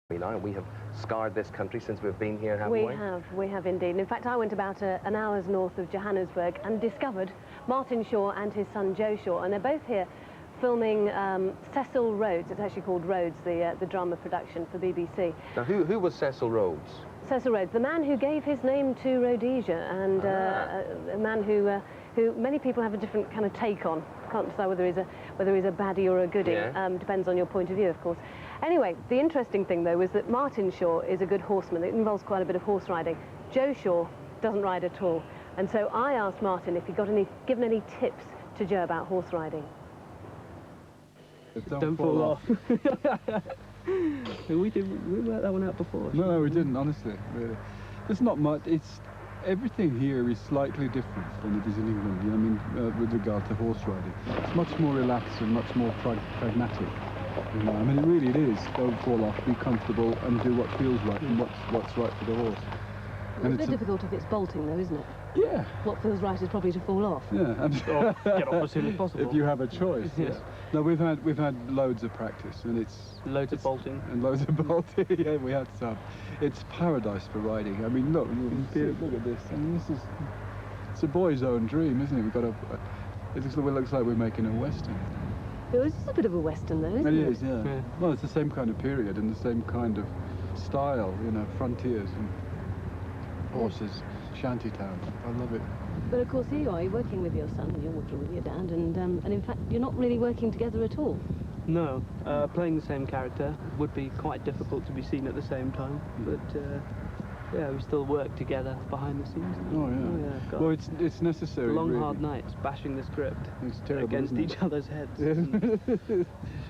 We have scarred this country since we've been here, haven't we? We have indeed. And in fact, I went about an hour's north of Johannesburg and discovered Martin Shaw and his son Joe Shaw, and they're both here filming Cecil Rhodes. It's actually called Rhodes, the drama production for BBC. Now, who was Cecil Rhodes? Cecil Rhodes, the man who gave his name to Rhodesia, and a man who many people have a different kind of take on. Can't decide whether he's a baddie or a goodie. Yeah. Depends on your point of view, of course. Anyway, the interesting thing though is that Martin Shaw is a good horseman. It involves quite a bit of horse riding. Joe Shaw doesn't ride at all, and so I asked Martin if he given any tips to Joe about horse riding. Don't fall off. we worked that one out before. No, we didn't, honestly, really. There's not much. Everything here is slightly different than it is in England, you know, I mean, with regard to horse riding. It's much more relaxed and much more pragmatic. You know, I mean, it really is. Don't fall off, be comfortable, and do what feels right and what's right for the horse. It's a bit difficult if it's bolting, though, isn't it? Yeah. What feels right is probably to fall off. Yeah. Get off as soon as possible. If you have a choice. Yes. No, we've had loads of practice, and loads of bolting. And loads of bolting. Yeah, we had some. It's paradise for riding. I mean, look at this. I mean, it's a boy's own dream, isn't it? We've got it looks like we're making a western. This is a bit of a western, though, isn't it? It is, yeah. Well, it's the same kind of period and the same kind of style, you know, frontiers and horses, shanty towns. I love it. But of course, here you are, you're working with your son, you're working with your dad, and in fact, you're not really working together at all. No, playing the same character would be quite difficult to be seen at the same time, but yeah, we still work together behind the scenes. Oh yeah. Well, it's necessary. Long, really. hard nights, bashing the script. It's terrible, against each other's heads.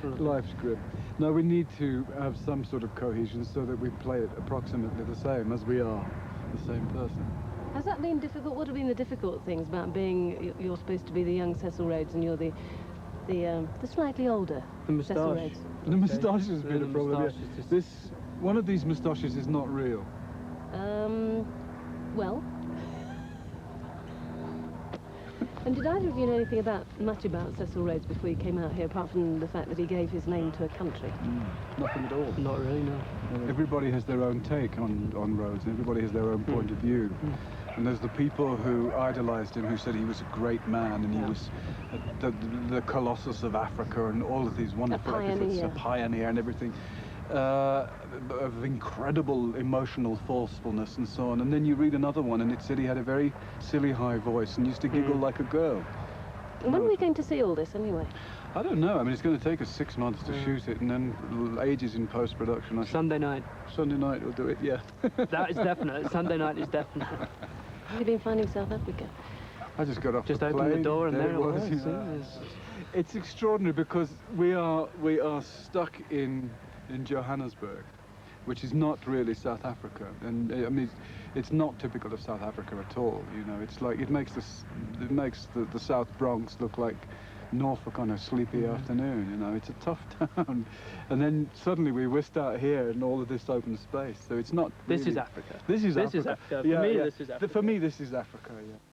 Life script. No, we need to have some sort of cohesion so that we play it approximately the same as we are the same person. Has that been difficult? What have been the difficult things about being? You're supposed to be the young Cecil Rhodes, and you're the slightly older Cecil Rhodes. The moustache has been a problem. Yeah. One of these moustaches is not real. Well. And did either of you know anything much about Cecil Rhodes before you came out here, apart from the fact that he gave his name to a country? Nothing at all. Not really, no. Everybody has their own take on Rhodes, and everybody has their own point of view. And there's the people who idolised him, who said he was a great man, and he was the Colossus of Africa, and all of these wonderful epithets, a pioneer and everything. Of incredible emotional forcefulness and so on. And then you read another one and it said he had a very silly high voice and used to giggle like a girl. And when are we going to see all this anyway? I don't know. I mean, it's going to take us 6 months to shoot it, and then ages in post-production. Sunday night. Sunday night we'll do it, yeah. That is definite. Sunday night is definite. Have you been finding South Africa? I just got off the plane. Just opened the door and there it was. It's extraordinary because we are stuck in Johannesburg, which is not really South Africa, and I mean it's not typical of South Africa at all. You know, it's like it makes the South Bronx look like Norfolk on a sleepy afternoon. You know, it's a tough town, and then suddenly we whisked out here in all of this open space. So it's not. This really, is Africa. This is Africa. For me, this is Africa. For me, this is Africa. Yeah.